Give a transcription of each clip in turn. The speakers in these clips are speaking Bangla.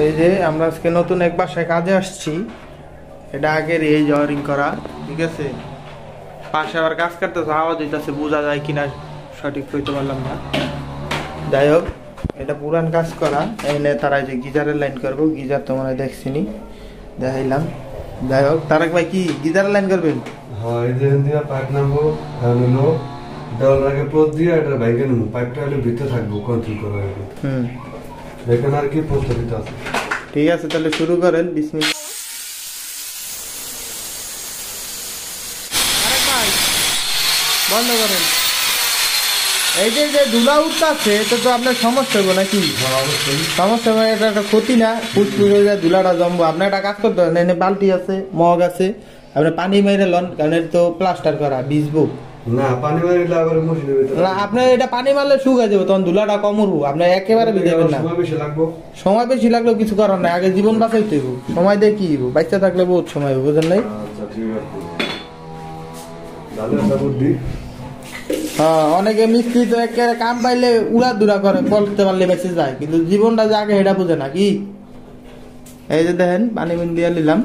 এই যে আমরা আজকে নতুন এক বাসায় কাজে আসছি। এটা আগের এই জয়ারিং করা, ঠিক আছে। পাশে আবার কাজ করতেছে, আওয়াজ হইতেছে, বোঝা যায় কিনা সঠিক কইতে পারলাম না। যাই হোক, এটা পুরান কাজ করা। এনে তারা যে গিজারের লাইন করবো, গিজার তো মনে দেখছিনি, দেখাইলাম। যাই হোক, তারেক ভাই কি গিজারের লাইন করবেন? হ্যাঁ, এই যে দিয়া পাইপ নামবো, হলো দেওয়াল আগে পোস্ট দিয়ে এটা বাইকে নেবো, পাইপটা হলে ভিতরে থাকবো, কন্ট্রোল করা হবে। দেখেন আর কি প্রস্তুত আছে। ঠিক আছে, তাহলে শুরু করেন। বিসমিল্লাহ। বন্ধ করেন। এই যে যে ধুলা উঠতেছে, এটা তো আপনার সমস্যা হবে নাকি? সমস্যা হবে, এটা একটা ক্ষতি না। ফুসফুসে যে ধুলাটা জমবো, আপনার একটা কাজ করতে হবে। এনে বালতি আছে, মগ আছে, আপনি পানি মেরে লন, কারণ এটা তো প্লাস্টার করা, ভিজবো না। পানি মারিলে আবার মশিনে না, আপনার এটা পানি মারলে শুকা যাবে, তখন ধুলাটা কম উঠবো। আপনার একেবারে ভিজাবেন না। সময় বেশি লাগবো। সময় বেশি লাগলেও কিছু করার নাই, আগে জীবন বাঁচাইতে হইব। সময় দিয়ে কি হইব? বাচ্চা থাকলে বহুত সময় হবে, বুঝেন নাই? আচ্ছা, ঠিক আছে। দাদা বুদ্ধি। হ্যাঁ, অনেকে মিস্ত্রি তো একেবারে কাম পাইলে উড়া দুরা করে, বলতে পারলে বেঁচে যায়, কিন্তু জীবনটা যে আগে এটা বুঝে না কি। এই যে দেখেন, পানি মিন দিয়ে নিলাম।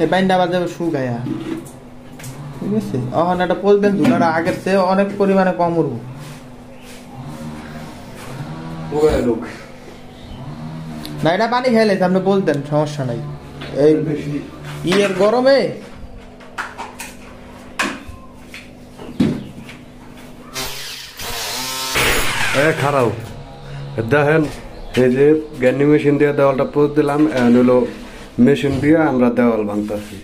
এই পানিটা আবার যাবে শুকায়া, ঠিক আছে। এখন এটা পচবেন, ধুলাটা আগের চেয়ে অনেক পরিমাণে কম উঠবো। না, এটা পানি খাইলে আপনি বলতেন, সমস্যা নাই। এই ইয়ের গরমে খারাপ দেখেন, এই যে গ্যান্ডি মেশিন দিয়ে দেওয়ালটা পোস্ট দিলাম, হলো মেশিন দিয়ে আমরা দেওয়াল ভাঙতেছি।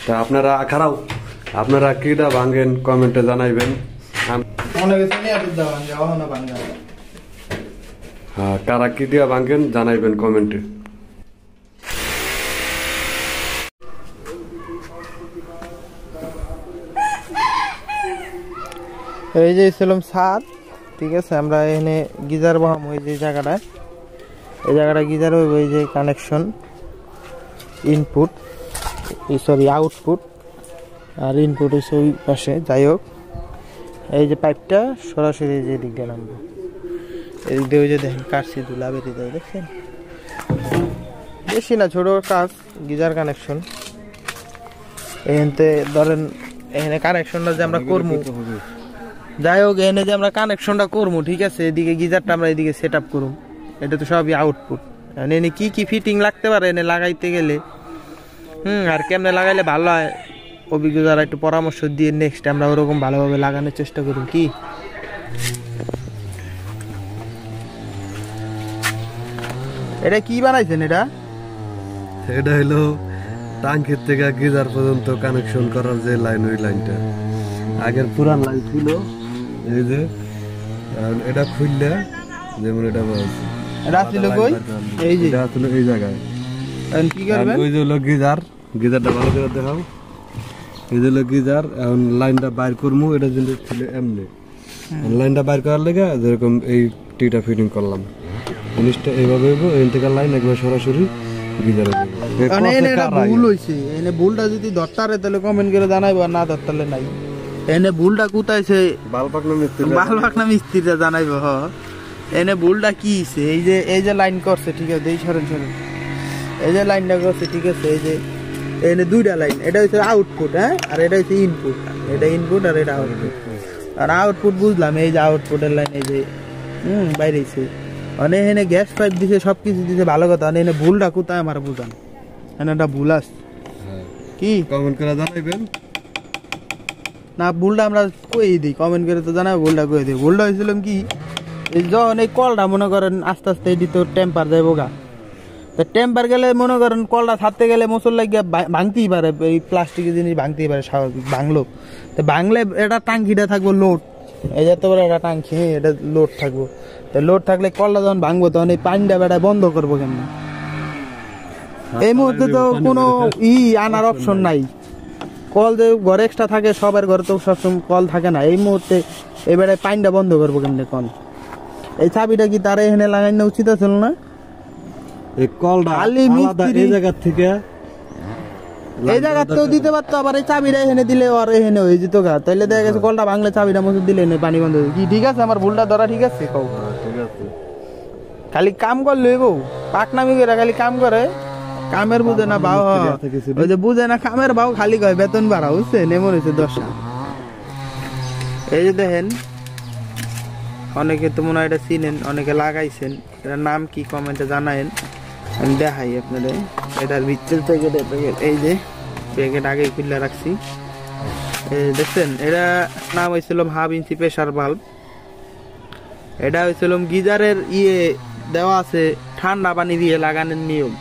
তা আপনারা খারাপ, আপনারা কিটা ভাঙেন কমেন্টে জানাইবেন। হ্যাঁ, কারা কি দিয়া ভাঙেন জানাইবেন কমেন্টে। এই যে ছিলাম ছাদ, ঠিক আছে। আমরা এখানে গিজার বহাম, ওই যে জায়গাটা, এই জায়গাটা গিজার হইব। এই যে কানেকশন, ইনপুট, সরি আউটপুট, আর ইনপুট হচ্ছে ওই পাশে। যাই হোক, এই যে পাইপটা সরাসরি যে দিক দিয়ে নামবো, এদিক দিয়ে ওই যে দেখেন কাটছি, ধুলা বেরিয়ে যায়, দেখছেন? বেশি না, ছোট কাজ, গিজার কানেকশন। এখানতে ধরেন, এখানে কানেকশনটা যে আমরা করবো, যাই হোক, এনে যে আমরা কানেকশনটা করবো, ঠিক আছে। এদিকে গিজারটা আমরা এদিকে সেট আপ করবো, এটা তো সবই আউটপুট। এনে কি কি ফিটিং লাগতে পারে এনে লাগাইতে গেলে, আর কেমনে লাগাইলে ভালো হয়, অভিজ্ঞ যারা একটু পরামর্শ দিয়ে নেক্সট আমরা ওরকম ভালোভাবে লাগানোর চেষ্টা করব। কি এটা কি বানাইছেন? এটা হলো টাঙ্কির থেকে গিজার পর্যন্ত কানেকশন করার যে লাইন, ওই লাইনটা আগের পুরান লাইন ছিল। এই যে এটা খুললে যেমন এটা ছিল কই, এই যে এটা ছিল এই জায়গায়। কি করবেন? ওই যে হলো গিজারটা ভালো করে দেখাও। এই যে হলো গিজার, এখন লাইনটা বাইর করবো। এটা কিন্তু ছিল এমনি, লাইনটা বাইর করার লেগে যেরকম এই টিটা ফিটিং করলাম। জিনিসটা এইভাবে এখান থেকে লাইন একবার সরাসরি গিজারে ভুল হয়েছে। এনে ভুলটা যদি ধরতে তাহলে কমেন্ট করে জানাইবো, আর না ধরতে নাই। এনে ভুলটা কোথায়ছে বালপাকনা মিস্ত্রিটা জানাইবো। এনে ভুলটা কি হয়েছে? এই যে লাইন করছে, ঠিক আছে, এই সরেন, এই যে লাইনটা করছে, ঠিক আছে। এই যে এনে দুইটা লাইন, এটা হচ্ছে আউটপুট, হ্যাঁ, আর এটা হচ্ছে ইনপুট। এটা ইনপুট আর এটা আউটপুট। আর আউটপুট বুঝলাম, এই যে আউটপুটের লাইন, এই যে বাইরেছে। মানে এখানে গ্যাস পাইপ দিছে, সবকিছু দিছে, ভালো কথা। এনে ভুলটা কোথায় আমার বুঝান, এনে একটা ভুল আছে কি? কমেন্ট করে জানাইবেন। না, ভুলটা আমরা কই দিই, কমেন্ট করে তো জানাবো। ভুলটা কই দিই। ভুলটা হয়েছিলাম কি, যখন এই কলটা মনে করেন আস্তে আস্তে এটি তো টেম্পার যাইব গা, তো টেম্পার গেলে মনে করেন কলটা ছাড়তে গেলে মোচর লাগিয়ে ভাঙতেই পারে, এই প্লাস্টিকের জিনিস ভাঙতেই পারে, স্বাভাবিক। ভাঙলো তো ভাঙলে এটা টাঙ্কিটা থাকবো লোড, এই যে তোমার একটা টাঙ্কি, এটা লোড থাকবো। তো লোড থাকলে কলটা যখন ভাঙবো, তখন এই পানিটা বেড়া বন্ধ করবো কেমন? এই মুহূর্তে তো কোনো আনার অপশন নাই। কল যে ঘরে এক্সট্রা থাকে, সবার ঘরে তো সবসময় কল থাকে না। এই মুহূর্তে এবারে পানিটা বন্ধ করবো কেমনে? কল এই চাবিটা কি তারা এখানে লাগাই না উচিত ছিল না? এই কলটা আলাদা এই জায়গা থেকে এই জায়গাতেও দিতে পারতো, আবার এই চাবিটা এখানে দিলে আর এখানে হয়ে যেত গা, তাইলে দেখা গেছে কলটা ভাঙলে চাবিটা মতো দিলে নেই, পানি বন্ধ কি ঠিক আছে? আমার ভুলটা ধরা ঠিক আছে? কও ঠিক আছে। খালি কাম করলে বউ পাকনামি করে খালি কাম করে, কামের বুঝে না ভাও, ওই যে বুঝে না কামের ভাও, খালি কয় বেতন বাড়া, বুঝছেন? এমন হয়েছে দশা। এই যে দেখেন, অনেকে তো মনে হয় এটা চিনেন, অনেকে লাগাইছেন, এটার নাম কি কমেন্টে জানায়েন, আমি দেখাই আপনাদের। এটার ভিতর থেকে এই যে প্যাকেট আগে খুলে রাখছি, দেখছেন? এটা নাম হয়েছিল 1/2 ইঞ্চি প্রেসার বাল্ব। এটা হয়েছিল গিজারের দেওয়া আছে ঠান্ডা পানি দিয়ে লাগানোর নিয়ম।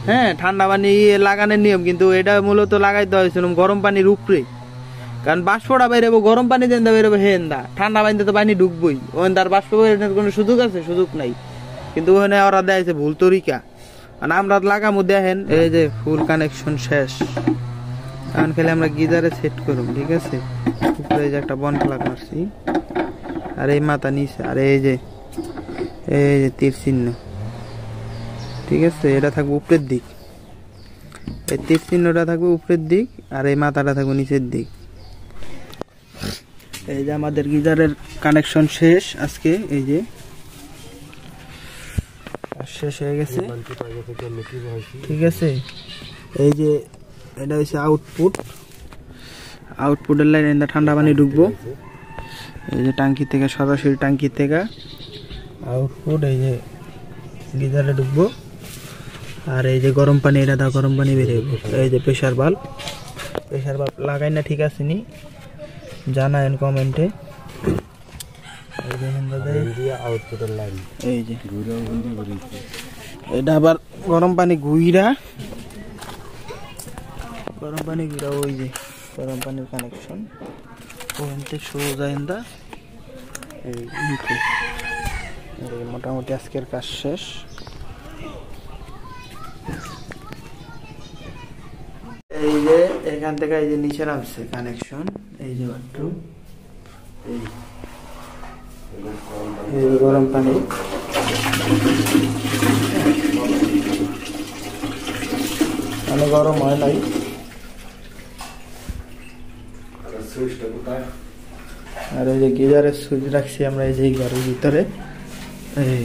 হ্যাঁ, ঠান্ডা পানি লাগানোর নিয়ম, কিন্তু এটা মূলত লাগাই দেওয়া হয়েছিল গরম পানির উপরে, কারণ বাষ্পটা বেরোবো, গরম পানি দেন বেরোবো হেন্দা, ঠান্ডা পানিতে তো পানি ঢুকবোই, ওখানে তার বাষ্প বেরোনোর কোনো সুযোগ আছে? সুযোগ নাই। কিন্তু ওখানে ওরা দেয় ভুল তরিকা, আর আমরা লাগামো দেখেন। এই যে ফুল কানেকশন শেষ, এখন খেলে আমরা গিজারে সেট করব, ঠিক আছে? উপরে যে একটা বন প্লাগ মারছি, আর এই মাথা নিচে, আর এই যে তীর চিহ্ন, ঠিক আছে? এটা থাকবে উপরের দিক, এই তীর চিহ্নটা থাকবে উপরের দিক, আর এই মাথাটা থাকবে নিচের দিক। এই যে আমাদের গিজারের কানেকশন শেষ আজকে, এই যে শেষ হয়ে গেছে, ঠিক আছে? এই যে এটা হচ্ছে আউটপুটের লাইন, এটা ঠান্ডা পানি ঢুকবো, এই যে টাঙ্কি থেকে, সরাসরি টাঙ্কি থেকে আউটপুট এই যে গিজারে ঢুকবো, আর এই যে গরম পানি, এটা দা গরম পানি বেরোবে। এই যে প্রেসার বাল্ব লাগাই না ঠিক আছে নি জানায়েন কমেন্টে। এই যে এটা আবার গরম পানি ঘুইরা, ওই যে গরম পানির কানেকশন ওখানতে সোজা এন্দা এই নিচে। মোটামুটি আজকের কাজ শেষ। এই যে এখান থেকে এই যে নিচে নামছে কানেকশন, এই যে বাথরুম, এই গরম পানি, মানে গরম হয় নাই। আর এই যে গিজারের সুইচ রাখছি আমরা এই যে ঘরের ভিতরে, এই